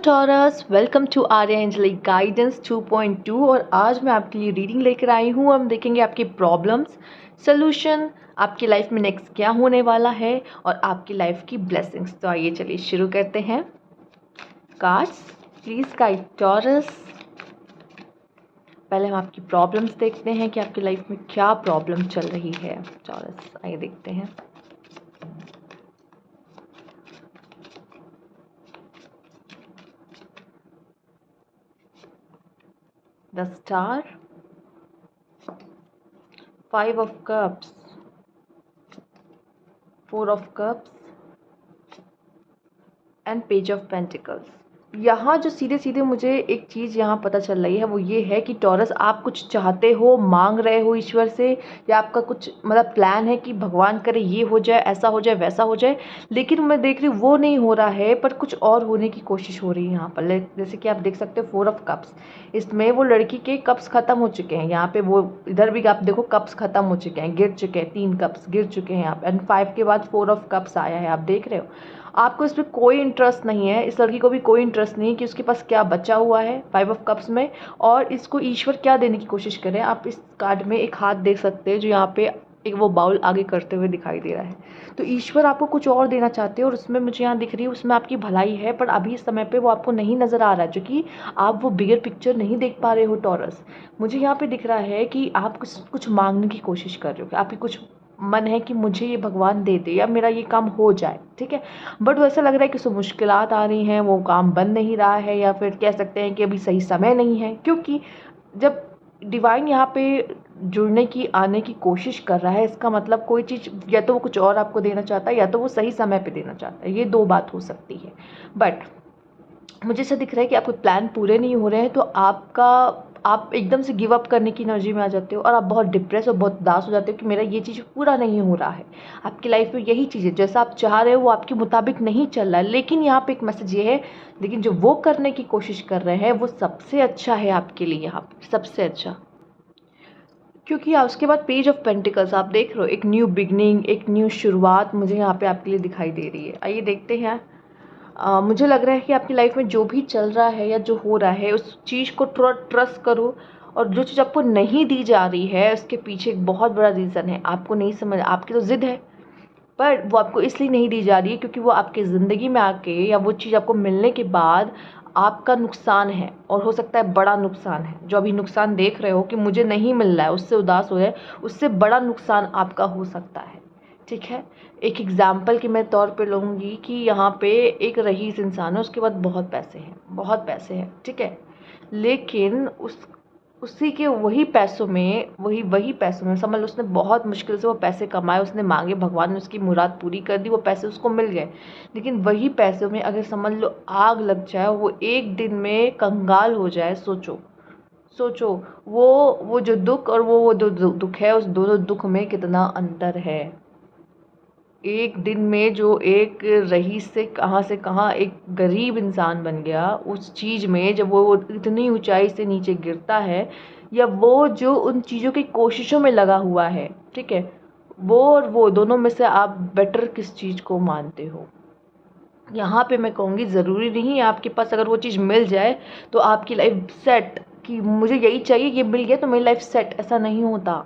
Taurus, welcome to Arya angelic guidance 2.2। और आज मैं आपके लिए रीडिंग लेकर आई हूँ। हम देखेंगे आपकी प्रॉब्लम्स, सोल्यूशन, आपकी लाइफ में नेक्स्ट क्या होने वाला है और आपकी लाइफ की ब्लेसिंग्स। तो आइए चलिए शुरू करते हैं। Cards please guide taurus. पहले हम आपकी प्रॉब्लम्स देखते हैं कि आपकी लाइफ में क्या प्रॉब्लम चल रही है। टॉरस आइए देखते हैं। The star, 5 of cups, 4 of cups and page of pentacles. यहाँ जो सीधे सीधे मुझे एक चीज़ यहाँ पता चल रही है वो ये है कि टॉरस, आप कुछ चाहते हो, मांग रहे हो ईश्वर से, या आपका कुछ मतलब प्लान है कि भगवान करे ये हो जाए, ऐसा हो जाए, वैसा हो जाए, लेकिन मैं देख रही हूँ वो नहीं हो रहा है, पर कुछ और होने की कोशिश हो रही है यहाँ पर। जैसे कि आप देख सकते हो 4 ऑफ कप्स, इसमें वो लड़की के कप्स ख़त्म हो चुके हैं। यहाँ पे वो इधर भी आप देखो कप्स ख़त्म हो चुके हैं, गिर चुके हैं, 3 कप्स गिर चुके हैं यहाँ पे, एंड 5 के बाद 4 ऑफ कप्स आया है। आप देख रहे हो आपको इस पर कोई इंटरेस्ट नहीं है, इस लड़की को भी कोई इंटरेस्ट नहीं कि उसके पास क्या बचा हुआ है 5 ऑफ कप्स में, और इसको ईश्वर क्या देने की कोशिश करें। आप इस कार्ड में एक हाथ देख सकते हैं जो यहाँ पे एक वो बाउल आगे करते हुए दिखाई दे रहा है। तो ईश्वर आपको कुछ और देना चाहते हैं और उसमें मुझे यहाँ दिख रही है उसमें आपकी भलाई है, पर अभी इस समय पे वो आपको नहीं नज़र आ रहा है, क्योंकि आप वो बिगर पिक्चर नहीं देख पा रहे हो टॉरस। मुझे यहाँ पे दिख रहा है कि आप कुछ मांगने की कोशिश कर रहे हो, कि आपकी कुछ मन है कि मुझे ये भगवान दे दे या मेरा ये काम हो जाए, ठीक है। बट वो ऐसा लग रहा है कि उसमें मुश्किलात आ रही हैं, वो काम बन नहीं रहा है, या फिर कह सकते हैं कि अभी सही समय नहीं है, क्योंकि जब डिवाइन यहाँ पे जुड़ने की आने की कोशिश कर रहा है, इसका मतलब कोई चीज़ या तो वो कुछ और आपको देना चाहता है या तो वो सही समय पे देना चाहता है। ये दो बात हो सकती है। बट मुझे ऐसा दिख रहा है कि आपके प्लान पूरे नहीं हो रहे हैं, तो आप एकदम से गिव अप करने की एनर्जी में आ जाते हो और आप बहुत डिप्रेस और बहुत उदास हो जाते हो कि मेरा ये चीज़ पूरा नहीं हो रहा है। आपकी लाइफ में यही चीज़ है, जैसा आप चाह रहे हो वो आपके मुताबिक नहीं चल रहा है। लेकिन यहाँ पे एक मैसेज ये है, लेकिन जो वो करने की कोशिश कर रहे हैं वो सबसे अच्छा है आपके लिए, यहाँ पर सबसे अच्छा। क्योंकि उसके बाद पेज ऑफ पेंटिकल्स आप देख रहे हो, एक न्यू बिगनिंग, एक न्यू शुरुआत मुझे यहाँ पे आपके लिए दिखाई दे रही है। आइए देखते हैं। मुझे लग रहा है कि आपकी लाइफ में जो भी चल रहा है या जो हो रहा है उस चीज़ को थोड़ा ट्रस्ट करो, और जो चीज़ आपको नहीं दी जा रही है उसके पीछे एक बहुत बड़ा रीज़न है। आपको नहीं समझ, आपकी तो ज़िद है, पर वो आपको इसलिए नहीं दी जा रही है क्योंकि वो आपकी ज़िंदगी में आके या वो चीज़ आपको मिलने के बाद आपका नुकसान है, और हो सकता है बड़ा नुकसान है। जो अभी नुकसान देख रहे हो कि मुझे नहीं मिल रहा है, उससे उदास हो जाए, उससे बड़ा नुकसान आपका हो सकता है, ठीक है। एक एग्जाम्पल के मैं तौर पे लूँगी कि यहाँ पे एक रईस इंसान है, उसके पास बहुत पैसे हैं, बहुत पैसे हैं, ठीक है। लेकिन उसी के वही पैसों में, वही पैसों में समझ लो उसने बहुत मुश्किल से वो पैसे कमाए, उसने मांगे, भगवान ने उसकी मुराद पूरी कर दी, वो पैसे उसको मिल गए। लेकिन वही पैसों में अगर समझ लो आग लग जाए, वो एक दिन में कंगाल हो जाए, सोचो सोचो, वो जो दुख और वो जो दुख है, उस दोनों दुख में कितना अंतर है। एक दिन में जो एक रईस से कहाँ एक गरीब इंसान बन गया, उस चीज़ में जब वो इतनी ऊंचाई से नीचे गिरता है, या वो जो उन चीज़ों की कोशिशों में लगा हुआ है, ठीक है, वो और वो दोनों में से आप बेटर किस चीज़ को मानते हो। यहाँ पे मैं कहूँगी ज़रूरी नहीं है आपके पास अगर वो चीज़ मिल जाए तो आपकी लाइफ सेट, कि मुझे यही चाहिए, ये मिल गया तो मेरी लाइफ सेट, ऐसा नहीं होता,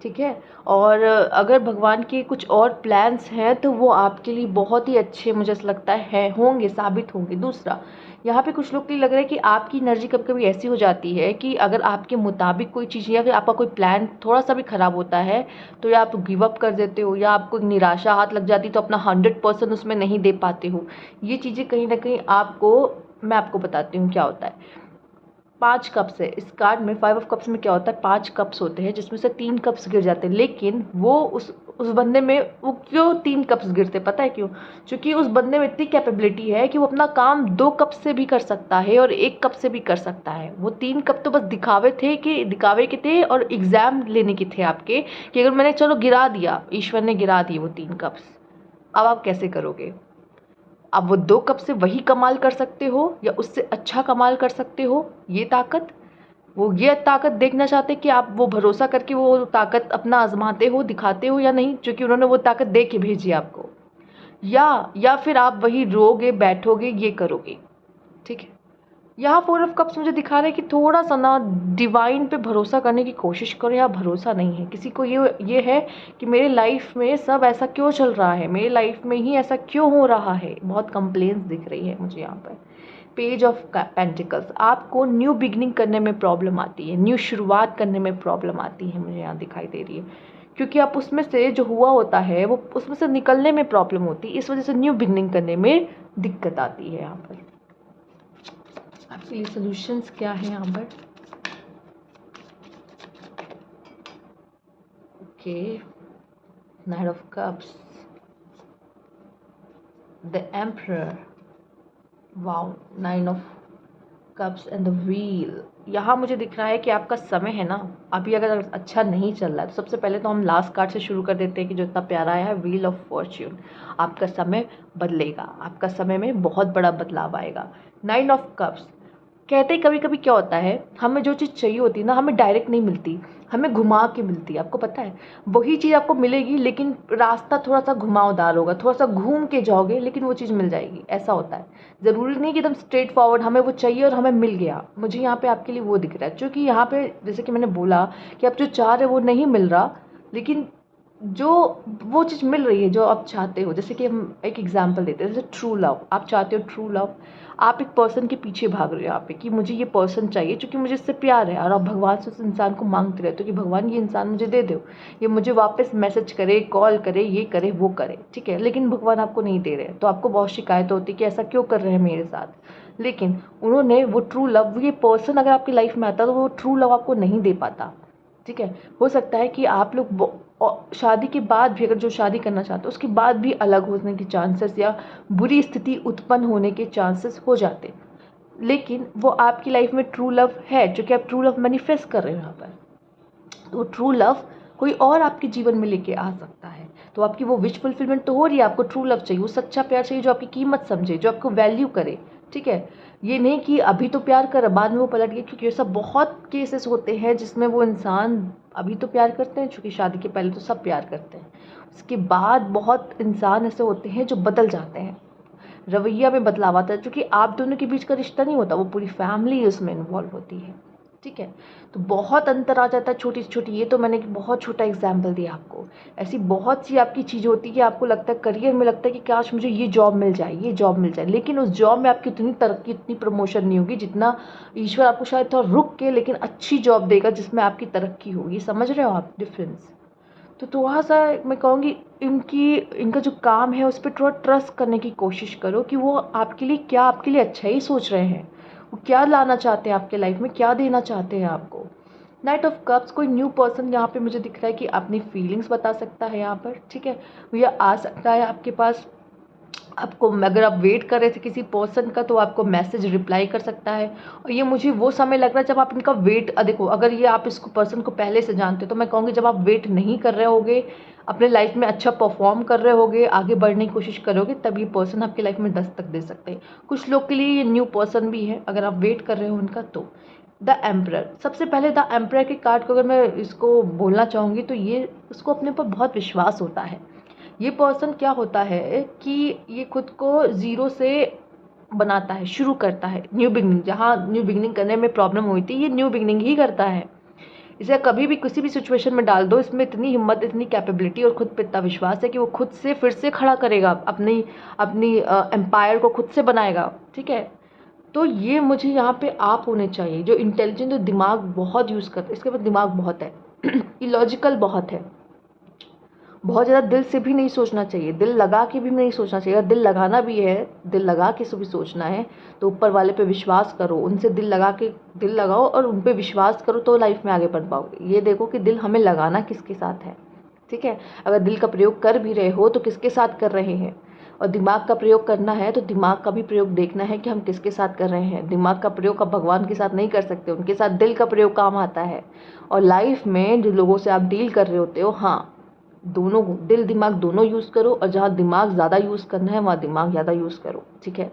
ठीक है। और अगर भगवान के कुछ और प्लान्स हैं तो वो आपके लिए बहुत ही अच्छे, मुझे ऐसा लगता है होंगे, साबित होंगे। दूसरा, यहाँ पे कुछ लोग के लिए लग रहा है कि आपकी एनर्जी कभी कभी ऐसी हो जाती है कि अगर आपके मुताबिक कोई चीज़ या फिर आपका कोई प्लान थोड़ा सा भी ख़राब होता है तो या आप गिव अप कर देते हो, या आपको निराशा हाथ लग जाती है तो अपना 100% उसमें नहीं दे पाते हो। ये चीज़ें कहीं ना कहीं आपको, मैं आपको बताती हूँ क्या होता है। 5 कप्स है इस कार्ड में। 5 ऑफ कप्स में क्या होता है, 5 कप्स होते हैं जिसमें से 3 कप्स गिर जाते हैं, लेकिन वो उस बंदे में वो क्यों 3 कप्स गिरते, पता है क्यों? क्योंकि उस बंदे में इतनी कैपेबिलिटी है कि वो अपना काम 2 कप से भी कर सकता है और 1 कप से भी कर सकता है। वो 3 कप तो बस दिखावे के थे और एग्ज़ाम लेने के थे आपके, कि अगर मैंने चलो गिरा दिया, ईश्वर ने गिरा दिए वो 3 कप्स, अब आप कैसे करोगे? अब वो 2 कप से वही कमाल कर सकते हो या उससे अच्छा कमाल कर सकते हो, ये ताकत देखना चाहते कि आप वो भरोसा करके वो ताकत अपना आजमाते हो, दिखाते हो या नहीं, क्योंकि उन्होंने वो ताकत दे के भेजी आपको, या फिर आप वही रोगे, बैठोगे, ये करोगे। ठीक है। यहाँ 4 ऑफ कप्स मुझे दिखा रहा है कि थोड़ा सा ना डिवाइन पे भरोसा करने की कोशिश करो, या भरोसा नहीं है किसी को। ये है कि मेरे लाइफ में सब ऐसा क्यों चल रहा है, मेरे लाइफ में ही ऐसा क्यों हो रहा है। बहुत कंप्लेंट्स दिख रही है मुझे यहाँ पर। पेज ऑफ पेंटिकल्स, आपको न्यू बिगनिंग करने में प्रॉब्लम आती है, न्यू शुरुआत करने में प्रॉब्लम आती है, मुझे यहाँ दिखाई दे रही है। क्योंकि आप उसमें से जो हुआ होता है वो उसमें से निकलने में प्रॉब्लम होती है, इस वजह से न्यू बिगनिंग करने में दिक्कत आती है। यहाँ पर आपके लिए सॉल्यूशंस क्या है यहाँ पर? Okay, night of cups, the emperor, wow, 9 of cups and the wheel. यहाँ मुझे दिख रहा है कि आपका समय है ना, अभी अगर अच्छा नहीं चल रहा है तो सबसे पहले तो हम लास्ट कार्ड से शुरू कर देते हैं कि जो इतना प्यारा आया है, व्हील ऑफ फॉर्च्यून। आपका समय बदलेगा, आपका समय में बहुत बड़ा बदलाव आएगा। 9 ऑफ कप्स कहते हैं कभी कभी क्या होता है, हमें जो चीज़ चाहिए होती है ना, हमें डायरेक्ट नहीं मिलती, हमें घुमा के मिलती है। आपको पता है वही चीज़ आपको मिलेगी लेकिन रास्ता थोड़ा सा घुमावदार होगा, थोड़ा सा घूम के जाओगे लेकिन वो चीज़ मिल जाएगी। ऐसा होता है, ज़रूरी नहीं कि एकदम स्ट्रेट फॉरवर्ड हमें वो चाहिए और हमें मिल गया। मुझे यहाँ पे आपके लिए वो दिख रहा है, क्योंकि यहाँ पे जैसे कि मैंने बोला कि आप जो चाह रहे हो वो नहीं मिल रहा, लेकिन जो वो चीज़ मिल रही है जो आप चाहते हो। जैसे कि हम एक एग्जांपल देते हैं, जैसे ट्रू लव, आप चाहते हो ट्रू लव, आप एक पर्सन के पीछे भाग रहे हो यहाँ पे कि मुझे ये पर्सन चाहिए क्योंकि मुझे इससे प्यार है, और आप भगवान से उस इंसान को मांगते रहते हो कि भगवान ये इंसान मुझे दे दो, ये मुझे वापस मैसेज करे, कॉल करे, ये करे वो करे, ठीक है। लेकिन भगवान आपको नहीं दे रहे, तो आपको बहुत शिकायत होती है कि ऐसा क्यों कर रहे हैं मेरे साथ। लेकिन उन्होंने वो ट्रू लव, ये पर्सन अगर आपकी लाइफ में आता तो वो ट्रू लव आपको नहीं दे पाता, ठीक है। हो सकता है कि आप लोग और शादी के बाद भी, अगर जो शादी करना चाहते हो उसके बाद भी अलग होने के चांसेस या बुरी स्थिति उत्पन्न होने के चांसेस हो जाते, लेकिन वो आपकी लाइफ में ट्रू लव है, जो कि आप ट्रू लव मैनिफेस्ट कर रहे हो यहाँ पर। तो ट्रू लव कोई और आपके जीवन में लेके आ सकता है, तो आपकी वो विश फुलफिलमेंट तो हो रही है। आपको ट्रू लव चाहिए, वो सच्चा प्यार चाहिए जो आपकी कीमत समझे, जो आपको वैल्यू करे, ठीक है। ये नहीं कि अभी तो प्यार कर बाद में वो पलट गया, क्योंकि ऐसा बहुत केसेस होते हैं जिसमें वो इंसान अभी तो प्यार करते हैं, चूँकि शादी के पहले तो सब प्यार करते हैं, उसके बाद बहुत इंसान ऐसे होते हैं जो बदल जाते हैं, रवैया में बदलाव आता है, क्योंकि आप दोनों के बीच का रिश्ता नहीं होता, वो पूरी फैमिली उसमें इन्वॉल्व होती है, ठीक है। तो बहुत अंतर आ जाता है छोटी से छोटी। ये तो मैंने एक बहुत छोटा एग्जाम्पल दिया आपको, ऐसी बहुत सी आपकी चीज़ होती है कि आपको लगता है करियर में लगता है कि काश मुझे ये जॉब मिल जाए, ये जॉब मिल जाए, लेकिन उस जॉब में आपकी इतनी तरक्की, इतनी प्रमोशन नहीं होगी जितना ईश्वर आपको शायद थोड़ा रुक के लेकिन अच्छी जॉब देगा जिसमें आपकी तरक्की होगी। समझ रहे हो आप डिफरेंस? तो थोड़ा सा मैं कहूँगी इनका जो काम है उस पर थोड़ा ट्रस्ट करने की कोशिश करो कि वो आपके लिए क्या, आपके लिए अच्छा ही सोच रहे हैं, वो क्या लाना चाहते हैं आपके लाइफ में, क्या देना चाहते हैं आपको। नाइट ऑफ कप्स, कोई न्यू पर्सन यहाँ पे मुझे दिख रहा है कि अपनी फीलिंग्स बता सकता है यहाँ पर, ठीक है। या आ सकता है आपके पास, आपको अगर आप वेट कर रहे थे किसी पर्सन का तो आपको मैसेज रिप्लाई कर सकता है। और ये मुझे वो समय लग रहा है जब आप इनका वेट, देखो अगर ये आप इसको पर्सन को पहले से जानते हो तो मैं कहूँगी जब आप वेट नहीं कर रहे होगे, अपने लाइफ में अच्छा परफॉर्म कर रहे होगे, आगे बढ़ने की कोशिश करोगे, तब ये पर्सन आपकी लाइफ में दस्तक दे सकते हैं। कुछ लोग के लिए ये न्यू पर्सन भी है अगर आप वेट कर रहे हो उनका। तो द एम्परर, सबसे पहले द एम्परर के कार्ड को अगर मैं इसको बोलना चाहूँगी तो ये उसको अपने ऊपर बहुत विश्वास होता है। ये पर्सन क्या होता है कि ये खुद को ज़ीरो से बनाता है, शुरू करता है न्यू बिगनिंग। जहाँ न्यू बिगनिंग करने में प्रॉब्लम हुई थी, ये न्यू बिगनिंग ही करता है। इसे कभी भी किसी भी सिचुएशन में डाल दो, इसमें इतनी हिम्मत, इतनी कैपेबिलिटी और खुद पे इतना विश्वास है कि वो खुद से फिर से खड़ा करेगा, अपनी अपनी एम्पायर को खुद से बनाएगा, ठीक है। तो ये मुझे यहाँ पे आप होने चाहिए जो इंटेलिजेंट, जो दिमाग बहुत यूज़ करते हैं, इसके पास दिमाग बहुत है, इलॉजिकल बहुत है, बहुत ज़्यादा दिल से भी नहीं सोचना चाहिए, दिल लगा के भी नहीं सोचना चाहिए। अगर दिल लगाना भी है, दिल लगा के से भी सोचना है तो ऊपर वाले पे विश्वास करो, उनसे दिल लगा के, दिल लगाओ और उन पे विश्वास करो तो लाइफ में आगे बढ़ पाओगे। ये देखो कि दिल हमें लगाना किसके साथ है, ठीक है। अगर दिल का प्रयोग कर भी रहे हो तो किसके साथ कर रहे हैं, और दिमाग का प्रयोग करना है तो दिमाग का भी प्रयोग देखना है कि हम किसके साथ कर रहे हैं। दिमाग का प्रयोग आप भगवान के साथ नहीं कर सकते, उनके साथ दिल का प्रयोग काम आता है। और लाइफ में जो लोगों से आप डील कर रहे होते हो, हाँ, दोनों दिल दिमाग दोनों यूज़ करो, और जहाँ दिमाग ज़्यादा यूज़ करना है वहाँ दिमाग ज़्यादा यूज़ करो, ठीक है।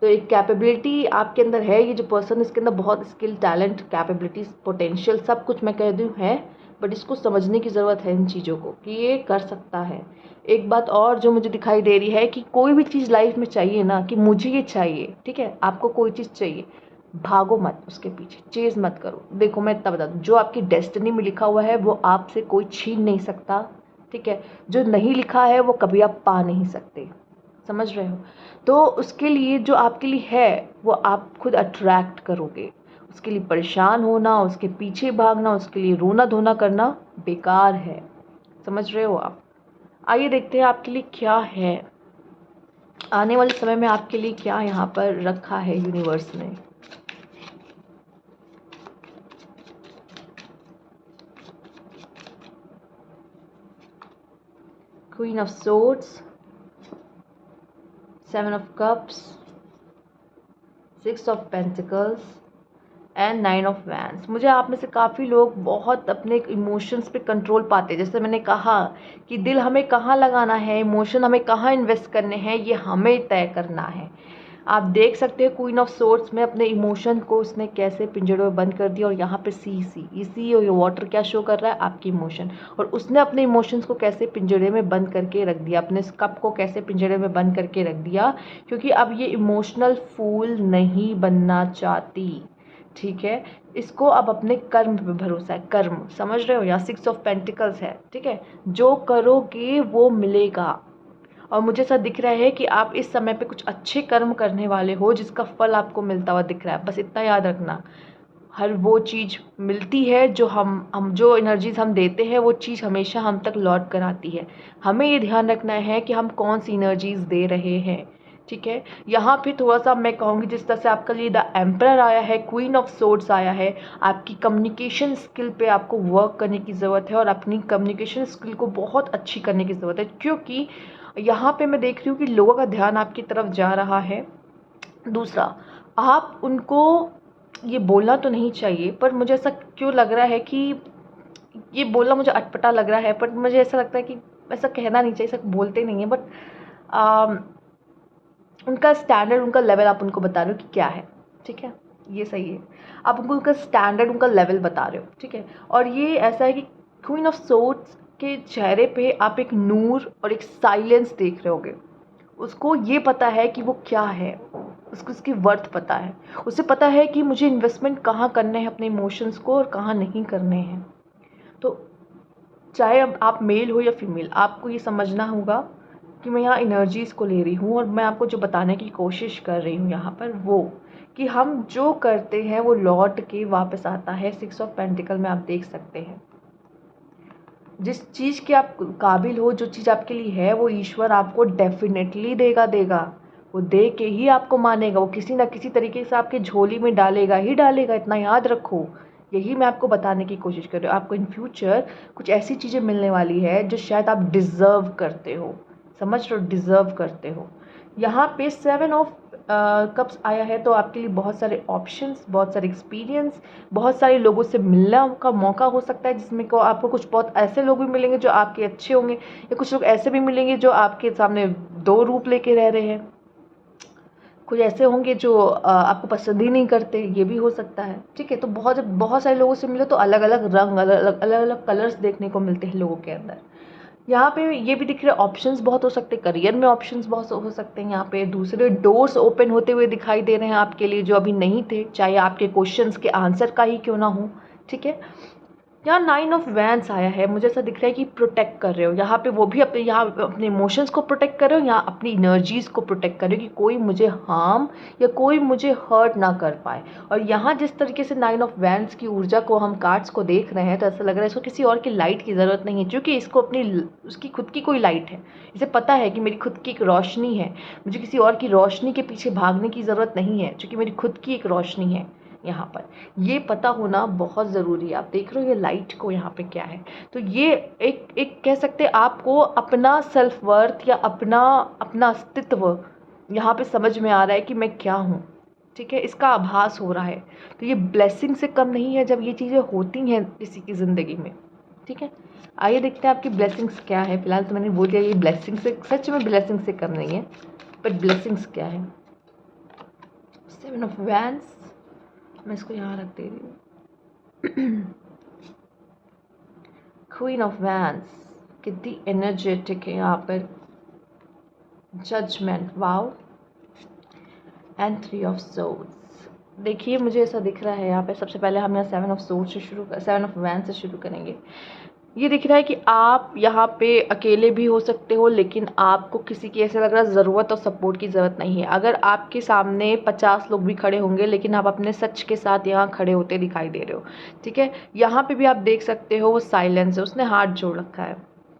तो एक कैपेबिलिटी आपके अंदर है, ये जो पर्सन इसके अंदर बहुत स्किल, टैलेंट, कैपेबिलिटीज, पोटेंशियल सब कुछ मैं कह दूँ है, बट इसको समझने की ज़रूरत है इन चीज़ों को कि ये कर सकता है। एक बात और जो मुझे दिखाई दे रही है कि कोई भी चीज़ लाइफ में चाहिए ना, कि मुझे ये चाहिए, ठीक है, आपको कोई चीज़ चाहिए, भागो मत उसके पीछे, चेज़ मत करो। देखो मैं इतना बता दूँ, जो आपकी डेस्टिनी में लिखा हुआ है वो आपसे कोई छीन नहीं सकता, ठीक है। जो नहीं लिखा है वो कभी आप पा नहीं सकते, समझ रहे हो। तो उसके लिए जो आपके लिए है वो आप खुद अट्रैक्ट करोगे। उसके लिए परेशान होना, उसके पीछे भागना, उसके लिए रोना धोना करना बेकार है, समझ रहे हो आप। आइए देखते हैं आपके लिए क्या है, आने वाले समय में आपके लिए क्या यहाँ पर रखा है यूनिवर्स ने। Queen of swords, 7 of cups, 6 of pentacles and 9 of wands. मुझे आप में से काफ़ी लोग बहुत अपने इमोशंस पे कंट्रोल पाते हैं। जैसे मैंने कहा कि दिल हमें कहाँ लगाना है, इमोशन हमें कहाँ इन्वेस्ट करने हैं, ये हमें तय करना है। आप देख सकते हो क्वीन ऑफ सोर्ड्स में अपने इमोशन को उसने कैसे पिंजड़े में बंद कर दिया, और यहाँ पे सी और ये वाटर क्या शो कर रहा है, आपकी इमोशन। और उसने अपने इमोशंस को कैसे पिंजड़े में बंद करके रख दिया, अपने इस कप को कैसे पिंजड़े में बंद करके रख दिया, क्योंकि अब ये इमोशनल फूल नहीं बनना चाहती, ठीक है। इसको अब अपने कर्म पे भरोसा है, कर्म, समझ रहे हो। यहाँ 6 ऑफ पेंटिकल्स है, ठीक है। जो करोगे वो मिलेगा, और मुझे ऐसा दिख रहा है कि आप इस समय पे कुछ अच्छे कर्म करने वाले हो जिसका फल आपको मिलता हुआ दिख रहा है। बस इतना याद रखना, हर वो चीज़ मिलती है जो हम जो एनर्जीज हम देते हैं, वो चीज़ हमेशा हम तक लौट कर आती है। हमें ये ध्यान रखना है कि हम कौन सी एनर्जीज दे रहे हैं, ठीक है। यहाँ पे थोड़ा सा मैं कहूँगी, जिस तरह से आपके लिए द एम्परर आया है, क्वीन ऑफ सोर्ड्स आया है, आपकी कम्युनिकेशन स्किल पे आपको वर्क करने की ज़रूरत है, और अपनी कम्युनिकेशन स्किल को बहुत अच्छी करने की ज़रूरत है, क्योंकि यहाँ पे मैं देख रही हूँ कि लोगों का ध्यान आपकी तरफ जा रहा है। दूसरा, आप उनको ये बोलना तो नहीं चाहिए, पर मुझे ऐसा क्यों लग रहा है कि ये बोलना मुझे अटपटा लग रहा है, पर मुझे ऐसा लगता है कि ऐसा कहना नहीं चाहिए, ऐसा बोलते नहीं है, बट उनका स्टैंडर्ड, उनका लेवल आप उनको बता रहे हो कि क्या है, ठीक है, ये सही है। आप उनको उनका स्टैंडर्ड, उनका लेवल बता रहे हो, ठीक है। और ये ऐसा है कि क्वीन ऑफ सोर्ड्स के चेहरे पे आप एक नूर और एक साइलेंस देख रहे होगे। उसको ये पता है कि वो क्या है, उसको उसकी वर्थ पता है। उसे पता है कि मुझे इन्वेस्टमेंट कहाँ करने हैं अपने इमोशंस को, और कहाँ नहीं करने हैं। तो चाहे अब आप मेल हो या फीमेल, आपको ये समझना होगा कि मैं यहाँ एनर्जीज़ को ले रही हूँ, और मैं आपको जो बताने की कोशिश कर रही हूँ यहाँ पर, वो कि हम जो करते हैं वो लौट के वापस आता है। 6 ऑफ पेंटिकल में आप देख सकते हैं, जिस चीज़ के आप काबिल हो, जो चीज़ आपके लिए है, वो ईश्वर आपको डेफिनेटली देगा। वो दे के ही आपको मानेगा, वो किसी ना किसी तरीके से आपके झोली में डालेगा ही डालेगा, इतना याद रखो। यही मैं आपको बताने की कोशिश कर रही हूँ। आपको इन फ्यूचर कुछ ऐसी चीज़ें मिलने वाली है जो शायद आप डिज़र्व करते हो, समझ रहे हो, डिज़र्व करते हो। यहाँ पे 7 ऑफ कप्स आया है, तो आपके लिए बहुत सारे ऑप्शंस, बहुत सारे एक्सपीरियंस, बहुत सारे लोगों से मिलने का मौका हो सकता है, जिसमें को आपको कुछ बहुत ऐसे लोग भी मिलेंगे जो आपके अच्छे होंगे, या कुछ लोग ऐसे भी मिलेंगे जो आपके सामने दो रूप लेके रह रहे हैं। कुछ ऐसे होंगे जो आपको पसंद ही नहीं करते, ये भी हो सकता है, ठीक है। तो बहुत बहुत सारे लोगों से मिलो तो अलग अलग रंग, अलग अलग कलर्स देखने को मिलते हैं लोगों के अंदर। यहाँ पे ये भी दिख रहा है, ऑप्शंस बहुत हो सकते हैं, करियर में ऑप्शंस बहुत हो सकते हैं। यहाँ पे दूसरे डोर्स ओपन होते हुए दिखाई दे रहे हैं आपके लिए, जो अभी नहीं थे, चाहे आपके क्वेश्चंस के आंसर का ही क्यों ना हो, ठीक है। यहाँ 9 ऑफ वैंड्स आया है, मुझे ऐसा दिख रहा है कि प्रोटेक्ट कर रहे हो यहाँ पे, वो भी अपने यहाँ अपने इमोशंस को प्रोटेक्ट कर रहे हो, यहाँ अपनी एनर्जीज़ को प्रोटेक्ट कर रहे हो कि कोई मुझे हार्म या कोई मुझे हर्ट ना कर पाए। और यहाँ जिस तरीके से 9 ऑफ वैंड्स की ऊर्जा को हम कार्ड्स को देख रहे हैं, तो ऐसा लग रहा है इसको किसी और की लाइट की ज़रूरत नहीं है, क्योंकि इसको अपनी उसकी खुद की कोई लाइट है। इसे पता है कि मेरी खुद की एक रोशनी है, मुझे किसी और की रोशनी के पीछे भागने की ज़रूरत नहीं है, क्योंकि मेरी खुद की एक रोशनी है। यहाँ पर ये पता होना बहुत ज़रूरी है। आप देख रहे हो ये लाइट को, यहाँ पे क्या है, तो ये एक एक कह सकते हैं आपको अपना सेल्फ वर्थ या अपना अपना अस्तित्व यहाँ पे समझ में आ रहा है कि मैं क्या हूँ, ठीक है, इसका आभास हो रहा है। तो ये ब्लेसिंग से कम नहीं है जब ये चीज़ें होती हैं किसी की ज़िंदगी में, ठीक है। आइए देखते हैं आपकी ब्लेसिंग्स क्या है। फिलहाल तो मैंने बोल दिया ये ब्लेसिंग से, सच में ब्लेसिंग से कम नहीं है, पर ब्लेसिंग्स क्या है। 7 ऑफ वैंड्स, मैं इसको यहाँ रख दे रही हूँ। क्वीन ऑफ वैंड्स, कितनी एनर्जेटिक है यहाँ पर, judgement, wow, and 3 of swords. देखिए मुझे ऐसा दिख रहा है यहाँ पे, सबसे पहले हम यहाँ 7 ऑफ सोर्ड्स से शुरू 7 ऑफ वैंड से शुरू करेंगे। ये दिख रहा है कि आप यहाँ पे अकेले भी हो सकते हो, लेकिन आपको किसी की ऐसा लग रहा है ज़रूरत और सपोर्ट की ज़रूरत नहीं है। अगर आपके सामने 50 लोग भी खड़े होंगे, लेकिन आप अपने सच के साथ यहाँ खड़े होते दिखाई दे रहे हो, ठीक है। यहाँ पे भी आप देख सकते हो वो साइलेंस है, उसने हाथ जोड़ रखा है,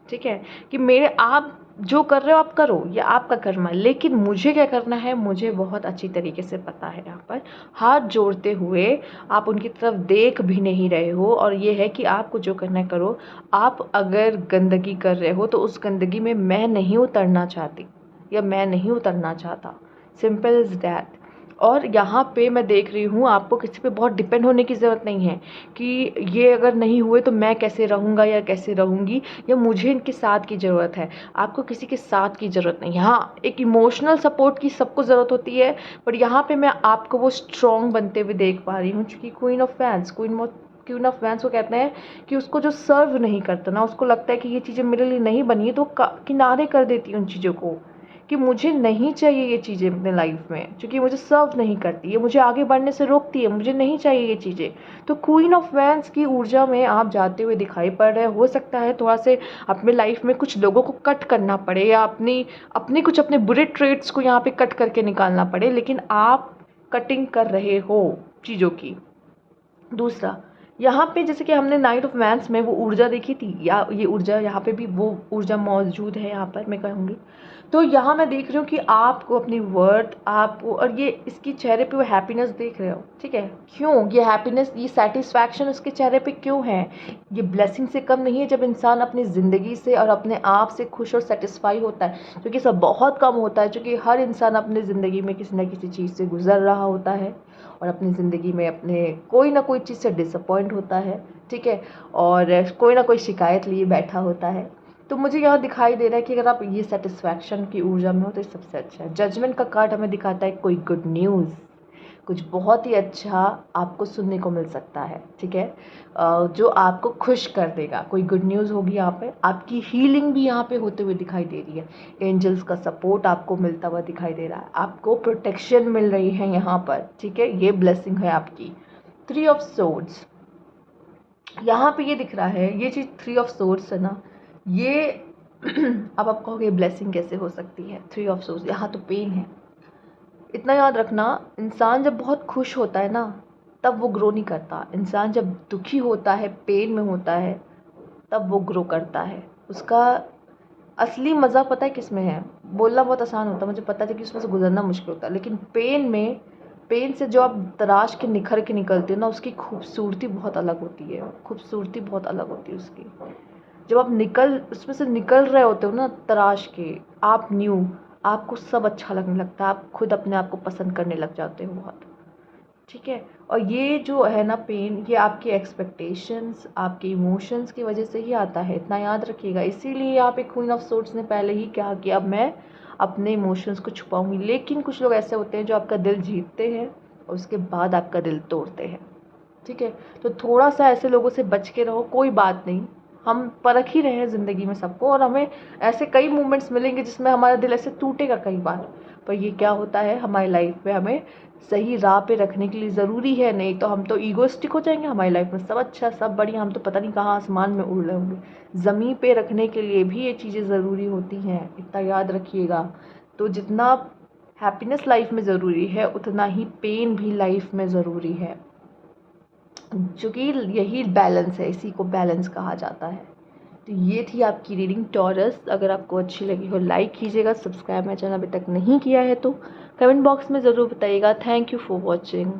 ठीक है, कि मेरे आप जो कर रहे हो आप करो, ये आपका कर्म है, लेकिन मुझे क्या करना है मुझे बहुत अच्छी तरीके से पता है। यहाँ पर हाथ जोड़ते हुए आप उनकी तरफ देख भी नहीं रहे हो, और ये है कि आपको जो करना है करो। आप अगर गंदगी कर रहे हो तो उस गंदगी में मैं नहीं उतरना चाहती या मैं नहीं उतरना चाहता, सिंपल इज़ दैट। और यहाँ पे मैं देख रही हूँ आपको किसी पे बहुत डिपेंड होने की ज़रूरत नहीं है कि ये अगर नहीं हुए तो मैं कैसे रहूँगा या कैसे रहूँगी, या मुझे इनके साथ की ज़रूरत है। आपको किसी के साथ की ज़रूरत नहीं है। हाँ, एक इमोशनल सपोर्ट की सबको ज़रूरत होती है, पर यहाँ पे मैं आपको वो स्ट्रॉन्ग बनते हुए देख पा रही हूँ, क्योंकि क्वीन ऑफ वैंस को कहते हैं कि उसको जो सर्व नहीं करता ना, उसको लगता है कि ये चीज़ें मेरे लिए नहीं बनी है, तो किनारे कर देती है उन चीज़ों को, कि मुझे नहीं चाहिए ये चीज़ें अपने लाइफ में, क्योंकि मुझे सर्व नहीं करती, ये मुझे आगे बढ़ने से रोकती है, मुझे नहीं चाहिए ये चीज़ें। तो क्वीन ऑफ वैंस की ऊर्जा में आप जाते हुए दिखाई पड़ रहे हो सकता है थोड़ा से अपने लाइफ में कुछ लोगों को कट करना पड़े, या अपने बुरे ट्रेड्स को यहाँ पे कट करके निकालना पड़े, लेकिन आप कटिंग कर रहे हो चीज़ों की। दूसरा, यहाँ पे जैसे कि हमने नाइट ऑफ वैंस में वो ऊर्जा देखी थी, या ये ऊर्जा यहाँ पे भी वो ऊर्जा मौजूद है यहाँ पर, मैं कहूँगी। तो यहाँ मैं देख रही हूँ कि आपको अपनी वर्थ, आपको, और ये इसकी चेहरे पे वो हैप्पीनेस देख रहे हो, ठीक है। क्यों ये हैप्पीनेस, ये सेटिस्फैक्शन उसके चेहरे पे क्यों है? ये ब्लेसिंग से कम नहीं है जब इंसान अपनी ज़िंदगी से और अपने आप से खुश और सेटिस्फाई होता है, क्योंकि सब बहुत कम होता है, क्योंकि हर इंसान अपनी ज़िंदगी में किसी न किसी चीज़ से गुजर रहा होता है, और अपनी ज़िंदगी में अपने कोई ना कोई चीज़ से डिसअपॉइंट होता है, ठीक है, और कोई ना कोई शिकायत लिए बैठा होता है। तो मुझे यहाँ दिखाई दे रहा है कि अगर आप ये सेटिस्फैक्शन की ऊर्जा में हो तो सबसे अच्छा है। जजमेंट का कार्ड हमें दिखाता है कोई गुड न्यूज़, कुछ बहुत ही अच्छा आपको सुनने को मिल सकता है, ठीक है, जो आपको खुश कर देगा। कोई गुड न्यूज़ होगी यहाँ पे। आपकी हीलिंग भी यहाँ पे होते हुए दिखाई दे रही है। एंजल्स का सपोर्ट आपको मिलता हुआ दिखाई दे रहा है, आपको प्रोटेक्शन मिल रही है यहाँ पर, ठीक है, ये ब्लेसिंग है आपकी। 3 ऑफ सोर्ड्स यहाँ पे ये दिख रहा है, ये चीज़ 3 ऑफ सोर्ड्स है ना, ये अब आप कहोगे ब्लेसिंग कैसे हो सकती है? 3 ऑफ सोर्ड्स, यहाँ तो पेन है। इतना याद रखना, इंसान जब बहुत खुश होता है ना तब वो ग्रो नहीं करता। इंसान जब दुखी होता है, पेन में होता है, तब वो ग्रो करता है। उसका असली मज़ा पता है किस में है? बोलना बहुत आसान होता है, मुझे पता है कि उसमें से गुजरना मुश्किल होता है, लेकिन पेन से जो आप तराश के निखर के निकलते हो ना, उसकी खूबसूरती बहुत अलग होती है। खूबसूरती बहुत अलग होती है उसकी। जब आप उसमें से निकल रहे होते हो ना तराश के, आप आपको सब अच्छा लगने लगता है, आप खुद अपने आप को पसंद करने लग जाते हो बहुत, ठीक है। और ये जो है ना पेन, ये आपके एक्सपेक्टेशंस, आपके इमोशंस की वजह से ही आता है, इतना याद रखिएगा। इसीलिए यहाँ पे क्वीन ऑफ सोर्ड्स ने पहले ही कहा कि अब मैं अपने इमोशंस को छुपाऊंगी। लेकिन कुछ लोग ऐसे होते हैं जो आपका दिल जीतते हैं और उसके बाद आपका दिल तोड़ते हैं, ठीक है। तो थोड़ा सा ऐसे लोगों से बच के रहो। कोई बात नहीं, हम परख ही रहे हैं ज़िंदगी में सबको, और हमें ऐसे कई मोमेंट्स मिलेंगे जिसमें हमारा दिल ऐसे टूटेगा कई बार। पर ये क्या होता है, हमारी लाइफ में हमें सही राह पे रखने के लिए ज़रूरी है, नहीं तो हम तो ईगोइस्टिक हो जाएंगे। हमारी लाइफ में सब अच्छा सब बढ़िया, हम तो पता नहीं कहाँ आसमान में उड़ रहे होंगे। ज़मीन पे रखने के लिए भी ये चीज़ें ज़रूरी होती हैं, इतना याद रखिएगा। तो जितना हैप्पीनेस लाइफ में ज़रूरी है, उतना ही पेन भी लाइफ में ज़रूरी है, क्योंकि यही बैलेंस है, इसी को बैलेंस कहा जाता है। तो ये थी आपकी रीडिंग टॉरस। अगर आपको अच्छी लगी हो लाइक कीजिएगा, सब्सक्राइब मेरा चैनल अभी तक नहीं किया है तो कमेंट बॉक्स में ज़रूर बताइएगा। Thank you for watching.